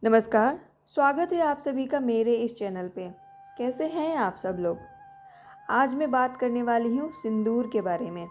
नमस्कार, स्वागत है आप सभी का मेरे इस चैनल पे। कैसे हैं आप सब लोग? आज मैं बात करने वाली हूँ सिंदूर के बारे में।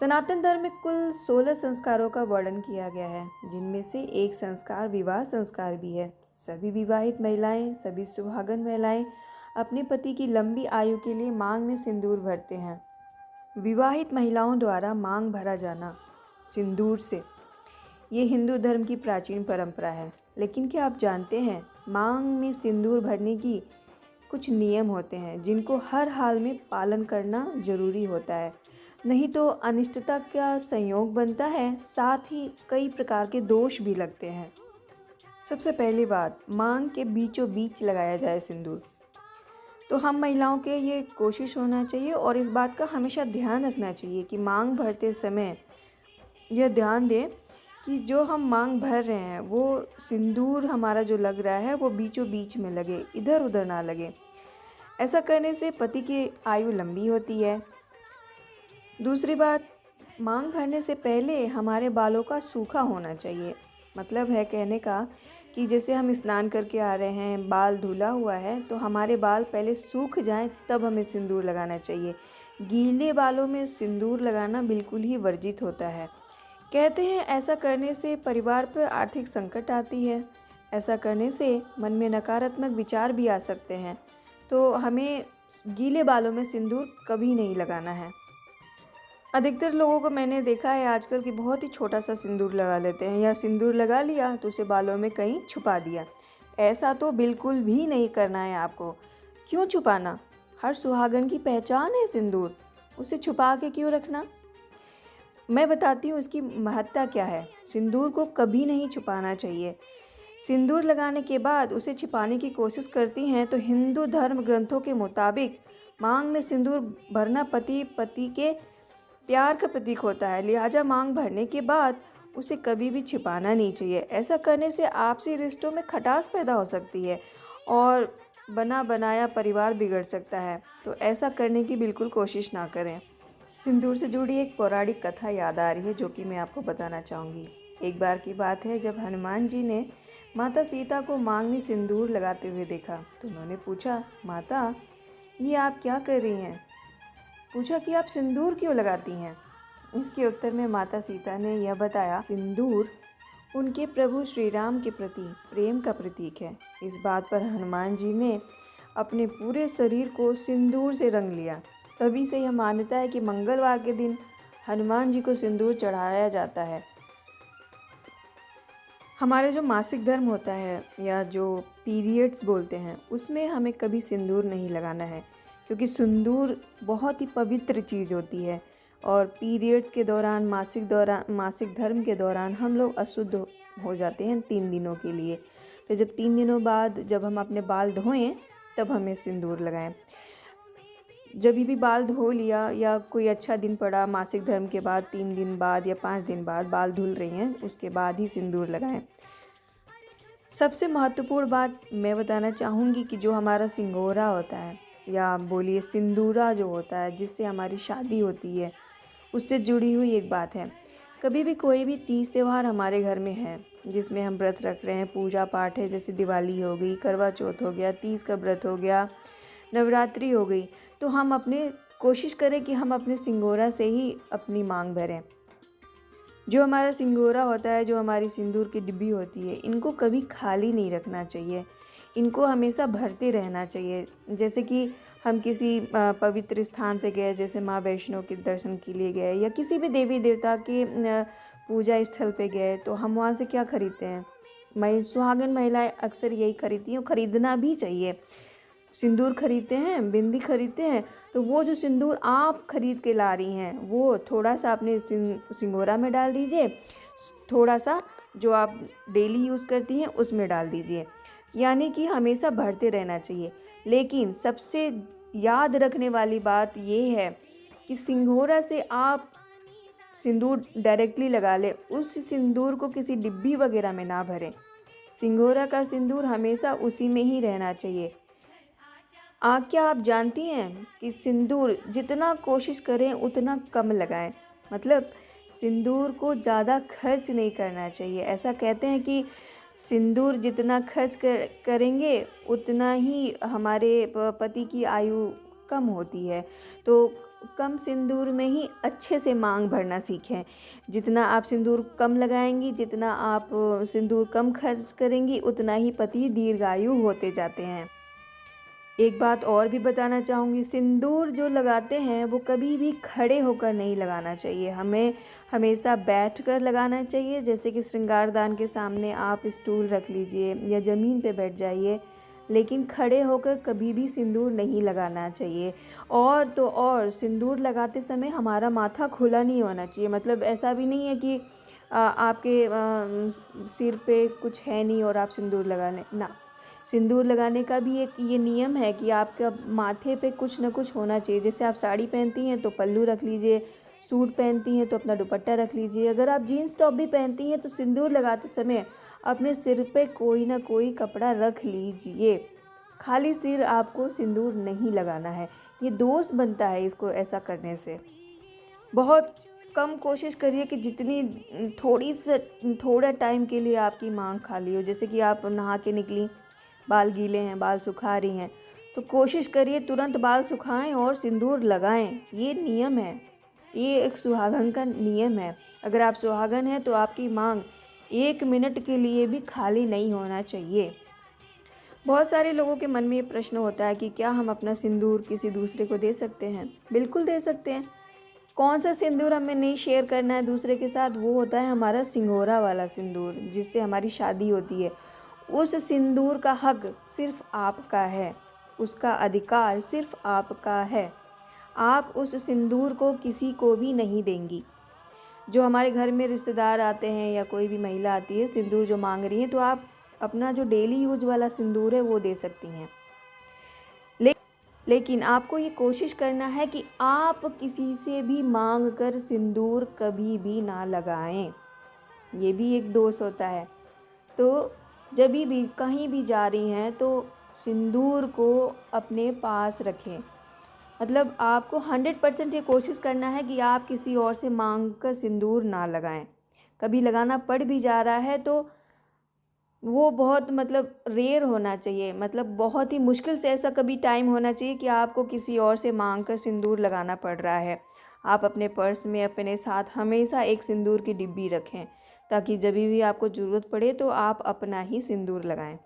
सनातन धर्म में कुल 16 संस्कारों का वर्णन किया गया है, जिनमें से एक संस्कार विवाह संस्कार भी है। सभी विवाहित महिलाएं, सभी सुहागन महिलाएं अपने पति की लंबी आयु के लिए मांग में सिंदूर भरते हैं। विवाहित महिलाओं द्वारा मांग भरा जाना सिंदूर से, ये हिंदू धर्म की प्राचीन परंपरा है। लेकिन क्या आप जानते हैं, मांग में सिंदूर भरने की कुछ नियम होते हैं जिनको हर हाल में पालन करना जरूरी होता है, नहीं तो अनिष्टता का संयोग बनता है, साथ ही कई प्रकार के दोष भी लगते हैं। सबसे पहली बात, मांग के बीचों बीच लगाया जाए सिंदूर। तो हम महिलाओं के ये कोशिश होना चाहिए और इस बात का हमेशा ध्यान रखना चाहिए कि मांग भरते समय यह ध्यान दें कि जो हम मांग भर रहे हैं वो सिंदूर हमारा जो लग रहा है वो बीचों बीच में लगे, इधर उधर ना लगे। ऐसा करने से पति की आयु लंबी होती है। दूसरी बात, मांग भरने से पहले हमारे बालों का सूखा होना चाहिए। मतलब है कहने का कि जैसे हम स्नान करके आ रहे हैं, बाल धुला हुआ है, तो हमारे बाल पहले सूख जाएं तब हमें सिंदूर लगाना चाहिए। गीले बालों में सिंदूर लगाना बिल्कुल ही वर्जित होता है। कहते हैं ऐसा करने से परिवार पर आर्थिक संकट आती है। ऐसा करने से मन में नकारात्मक विचार भी आ सकते हैं। तो हमें गीले बालों में सिंदूर कभी नहीं लगाना है। अधिकतर लोगों को मैंने देखा है आजकल कि बहुत ही छोटा सा सिंदूर लगा लेते हैं, या सिंदूर लगा लिया तो उसे बालों में कहीं छुपा दिया। ऐसा तो बिल्कुल भी नहीं करना है आपको। क्यों छुपाना? हर सुहागन की पहचान है सिंदूर, उसे छुपा के क्यों रखना? मैं बताती हूँ इसकी महत्ता क्या है। सिंदूर को कभी नहीं छुपाना चाहिए। सिंदूर लगाने के बाद उसे छिपाने की कोशिश करती हैं तो हिंदू धर्म ग्रंथों के मुताबिक मांग में सिंदूर भरना पति के प्यार का प्रतीक होता है। लिहाजा मांग भरने के बाद उसे कभी भी छिपाना नहीं चाहिए। ऐसा करने से आपसी रिश्तों में खटास पैदा हो सकती है और बना बनाया परिवार बिगड़ सकता है। तो ऐसा करने की बिल्कुल कोशिश ना करें। सिंदूर से जुड़ी एक पौराणिक कथा याद आ रही है जो कि मैं आपको बताना चाहूँगी। एक बार की बात है जब हनुमान जी ने माता सीता को मांग में सिंदूर लगाते हुए देखा तो उन्होंने पूछा, माता ये आप क्या कर रही हैं? पूछा कि आप सिंदूर क्यों लगाती हैं? इसके उत्तर में माता सीता ने यह बताया, सिंदूर उनके प्रभु श्री राम के प्रति प्रेम का प्रतीक है। इस बात पर हनुमान जी ने अपने पूरे शरीर को सिंदूर से रंग लिया। तभी से यह मान्यता है कि मंगलवार के दिन हनुमान जी को सिंदूर चढ़ाया जाता है। हमारे जो मासिक धर्म होता है या जो पीरियड्स बोलते हैं, उसमें हमें कभी सिंदूर नहीं लगाना है, क्योंकि सिंदूर बहुत ही पवित्र चीज़ होती है। और पीरियड्स के दौरान, मासिक धर्म के दौरान हम लोग अशुद्ध हो जाते हैं 3 दिनों के लिए। तो जब 3 दिनों बाद जब हम अपने बाल धोएं तब हमें सिंदूर लगाएं। जब भी बाल धो लिया या कोई अच्छा दिन पड़ा, मासिक धर्म के बाद 3 दिन बाद या 5 दिन बाद बाल धुल रही हैं, उसके बाद ही सिंदूर लगाएं। सबसे महत्वपूर्ण बात मैं बताना चाहूँगी कि जो हमारा सिंगोरा होता है, या बोलिए सिंदूरा जो होता है, जिससे हमारी शादी होती है, उससे जुड़ी हुई एक बात है। कभी भी कोई भी तीज त्यौहार हमारे घर में है जिसमें हम व्रत रख रहे हैं, पूजा पाठ है, जैसे दिवाली हो गई, करवा चौथ हो गया, तीज का व्रत हो गया, नवरात्रि हो गई, तो हम अपने कोशिश करें कि हम अपने सिंगोरा से ही अपनी मांग भरें। जो हमारा सिंगोरा होता है, जो हमारी सिंदूर की डिब्बी होती है, इनको कभी खाली नहीं रखना चाहिए। इनको हमेशा भरते रहना चाहिए। जैसे कि हम किसी पवित्र स्थान पे गए, जैसे माँ वैष्णो के दर्शन के लिए गए, या किसी भी देवी देवता के पूजा स्थल पे गए, तो हम वहाँ से क्या खरीदते हैं? सुहागन महिलाएं अक्सर यही खरीदती हैं, खरीदना भी चाहिए। सिंदूर खरीदते हैं, बिंदी खरीदते हैं, तो वो जो सिंदूर आप खरीद के ला रही हैं वो थोड़ा सा अपने सिंगोरा में डाल दीजिए, थोड़ा सा जो आप डेली यूज़ करती हैं उसमें डाल दीजिए। यानी कि हमेशा भरते रहना चाहिए। लेकिन सबसे याद रखने वाली बात ये है कि सिंगोरा से आप सिंदूर डायरेक्टली लगा लें, उस सिंदूर को किसी डिब्बी वगैरह में ना भरें। सिंगोरा का सिंदूर हमेशा उसी में ही रहना चाहिए। क्या आप जानती हैं कि सिंदूर जितना कोशिश करें उतना कम लगाएं? मतलब सिंदूर को ज़्यादा खर्च नहीं करना चाहिए। ऐसा कहते हैं कि सिंदूर जितना खर्च करेंगे उतना ही हमारे पति की आयु कम होती है। तो कम सिंदूर में ही अच्छे से मांग भरना सीखें। जितना आप सिंदूर कम लगाएंगी, जितना आप सिंदूर कम खर्च करेंगी, उतना ही पति दीर्घायु होते जाते हैं। एक बात और भी बताना चाहूँगी, सिंदूर जो लगाते हैं वो कभी भी खड़े होकर नहीं लगाना चाहिए, हमें हमेशा बैठकर लगाना चाहिए। जैसे कि श्रृंगारदान के सामने आप स्टूल रख लीजिए या ज़मीन पे बैठ जाइए, लेकिन खड़े होकर कभी भी सिंदूर नहीं लगाना चाहिए। और तो और सिंदूर लगाते समय हमारा माथा खुला नहीं होना चाहिए, मतलब ऐसा भी नहीं है कि आपके सिर पे कुछ है नहीं और आप सिंदूर लगा लें ना। सिंदूर लगाने का भी एक ये नियम है कि आपका माथे पे कुछ ना कुछ होना चाहिए। जैसे आप साड़ी पहनती हैं तो पल्लू रख लीजिए, सूट पहनती हैं तो अपना दुपट्टा रख लीजिए। अगर आप जीन्स टॉप भी पहनती हैं तो सिंदूर लगाते समय अपने सिर पे कोई ना कोई कपड़ा रख लीजिए। खाली सिर आपको सिंदूर नहीं लगाना है, ये दोष बनता है इसको ऐसा करने से। बहुत कम कोशिश करिए कि जितनी थोड़ा टाइम के लिए आपकी मांग खाली हो। जैसे कि आप नहा के निकली, बाल गीले हैं, बाल सुखा रही हैं, तो कोशिश करिए तुरंत बाल सुखाएं और सिंदूर लगाएं। ये नियम है, ये एक सुहागन का नियम है। अगर आप सुहागन हैं तो आपकी मांग 1 मिनट के लिए भी खाली नहीं होना चाहिए। बहुत सारे लोगों के मन में ये प्रश्न होता है कि क्या हम अपना सिंदूर किसी दूसरे को दे सकते हैं? बिल्कुल दे सकते हैं। कौन सा सिंदूर हमें नहीं शेयर करना है दूसरे के साथ? वो होता है हमारा सिंघोरा वाला सिंदूर, जिससे हमारी शादी होती है। उस सिंदूर का हक सिर्फ आपका है, उसका अधिकार सिर्फ आपका है। आप उस सिंदूर को किसी को भी नहीं देंगी। जो हमारे घर में रिश्तेदार आते हैं या कोई भी महिला आती है सिंदूर जो मांग रही है, तो आप अपना जो डेली यूज वाला सिंदूर है वो दे सकती हैं। लेकिन आपको ये कोशिश करना है कि आप किसी से भी मांग कर सिंदूर कभी भी ना लगाएं। ये भी एक दोष होता है। तो जब भी कहीं भी जा रही हैं तो सिंदूर को अपने पास रखें। मतलब आपको 100% ये कोशिश करना है कि आप किसी और से मांग कर सिंदूर ना लगाएं। कभी लगाना पड़ भी जा रहा है तो वो बहुत मतलब रेयर होना चाहिए, मतलब बहुत ही मुश्किल से ऐसा कभी टाइम होना चाहिए कि आपको किसी और से मांग कर सिंदूर लगाना पड़ रहा है। आप अपने पर्स में अपने साथ हमेशा एक सिंदूर की डिब्बी रखें, ताकि जब भी आपको ज़रूरत पड़े तो आप अपना ही सिंदूर लगाएं।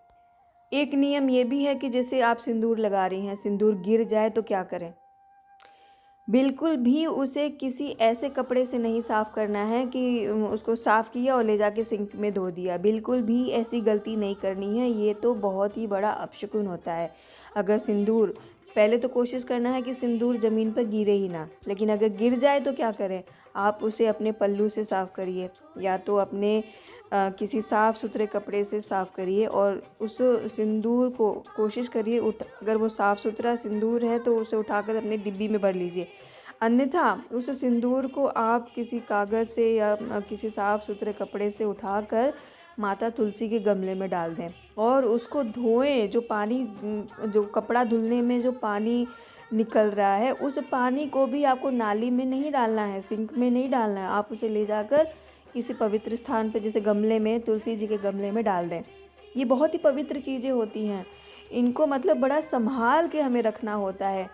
एक नियम ये भी है कि जैसे आप सिंदूर लगा रही हैं, सिंदूर गिर जाए तो क्या करें? बिल्कुल भी उसे किसी ऐसे कपड़े से नहीं साफ़ करना है कि उसको साफ़ किया और ले जाके सिंक में धो दिया। बिल्कुल भी ऐसी गलती नहीं करनी है, ये तो बहुत ही बड़ा अपशकुन होता है। अगर सिंदूर पहले तो कोशिश करना है कि सिंदूर ज़मीन पर गिरे ही ना, लेकिन अगर गिर जाए तो क्या करें? आप उसे अपने पल्लू से साफ़ करिए या तो अपने किसी साफ़ सुथरे कपड़े से साफ़ करिए और उस सिंदूर को कोशिश करिए अगर वो साफ़ सुथरा सिंदूर है तो उसे उठाकर अपने डिब्बी में भर लीजिए। अन्यथा उस सिंदूर को आप किसी कागज़ से या किसी साफ़ सुथरे कपड़े से उठाकर माता तुलसी के गमले में डाल दें और उसको धोएं। जो कपड़ा धुलने में जो पानी निकल रहा है, उस पानी को भी आपको नाली में नहीं डालना है, सिंक में नहीं डालना है। आप उसे ले जाकर किसी पवित्र स्थान पर, जैसे गमले में, तुलसी जी के गमले में डाल दें। ये बहुत ही पवित्र चीज़ें होती हैं, इनको मतलब बड़ा संभाल के हमें रखना होता है।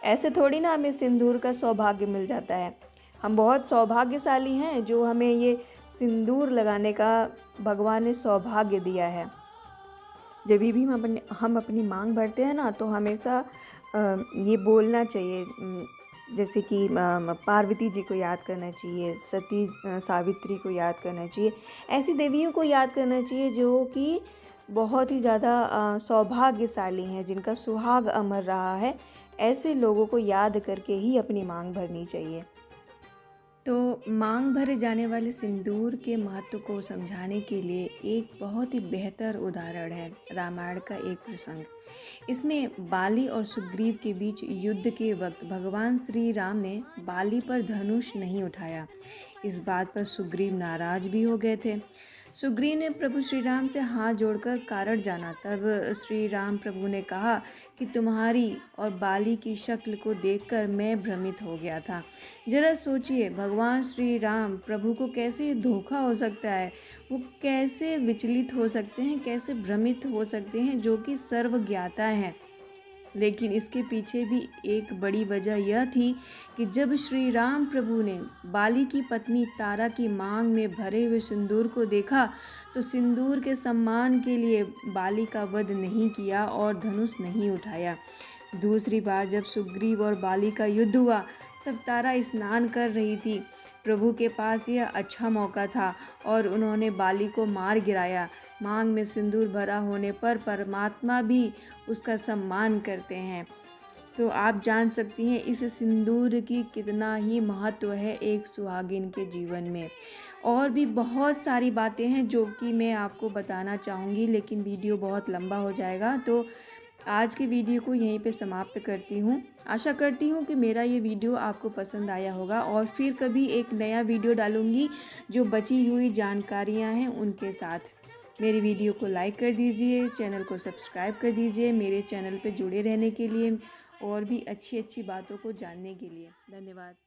ऐसे थोड़ी ना हमें सिंदूर का सौभाग्य मिल जाता है। हम बहुत सौभाग्यशाली हैं जो हमें ये सिंदूर लगाने का भगवान ने सौभाग्य दिया है। जब भी हम अपनी मांग भरते हैं ना, तो हमेशा ये बोलना चाहिए, जैसे कि पार्वती जी को याद करना चाहिए, सती सावित्री को याद करना चाहिए। ऐसी देवियों को याद करना चाहिए जो कि बहुत ही ज़्यादा सौभाग्यशाली हैं, जिनका सुहाग अमर रहा है। ऐसे लोगों को याद करके ही अपनी मांग भरनी चाहिए। तो मांग भरे जाने वाले सिंदूर के महत्व को समझाने के लिए एक बहुत ही बेहतर उदाहरण है रामायण का एक प्रसंग। इसमें बाली और सुग्रीव के बीच युद्ध के वक्त भगवान श्री राम ने बाली पर धनुष नहीं उठाया। इस बात पर सुग्रीव नाराज भी हो गए थे। सुग्रीव ने प्रभु श्री राम से हाथ जोड़कर कारण जाना। तब श्री राम प्रभु ने कहा कि तुम्हारी और बाली की शक्ल को देखकर मैं भ्रमित हो गया था। जरा सोचिए, भगवान श्री राम प्रभु को कैसे धोखा हो सकता है, वो कैसे विचलित हो सकते हैं, कैसे भ्रमित हो सकते हैं, जो कि सर्वज्ञाता हैं। लेकिन इसके पीछे भी एक बड़ी वजह यह थी कि जब श्री राम प्रभु ने बाली की पत्नी तारा की मांग में भरे हुए सिंदूर को देखा तो सिंदूर के सम्मान के लिए बाली का वध नहीं किया और धनुष नहीं उठाया। दूसरी बार जब सुग्रीव और बाली का युद्ध हुआ तब तारा स्नान कर रही थी। प्रभु के पास यह अच्छा मौका था और उन्होंने बाली को मार गिराया। मांग में सिंदूर भरा होने पर परमात्मा भी उसका सम्मान करते हैं। तो आप जान सकती हैं इस सिंदूर की कितना ही महत्व है एक सुहागिन के जीवन में। और भी बहुत सारी बातें हैं जो कि मैं आपको बताना चाहूँगी, लेकिन वीडियो बहुत लंबा हो जाएगा, तो आज की वीडियो को यहीं पे समाप्त करती हूँ। आशा करती हूँ कि मेरा ये वीडियो आपको पसंद आया होगा और फिर कभी एक नया वीडियो डालूँगी जो बची हुई जानकारियाँ हैं उनके साथ। मेरी वीडियो को लाइक कर दीजिए, चैनल को सब्सक्राइब कर दीजिए मेरे चैनल पे जुड़े रहने के लिए और भी अच्छी अच्छी बातों को जानने के लिए। धन्यवाद।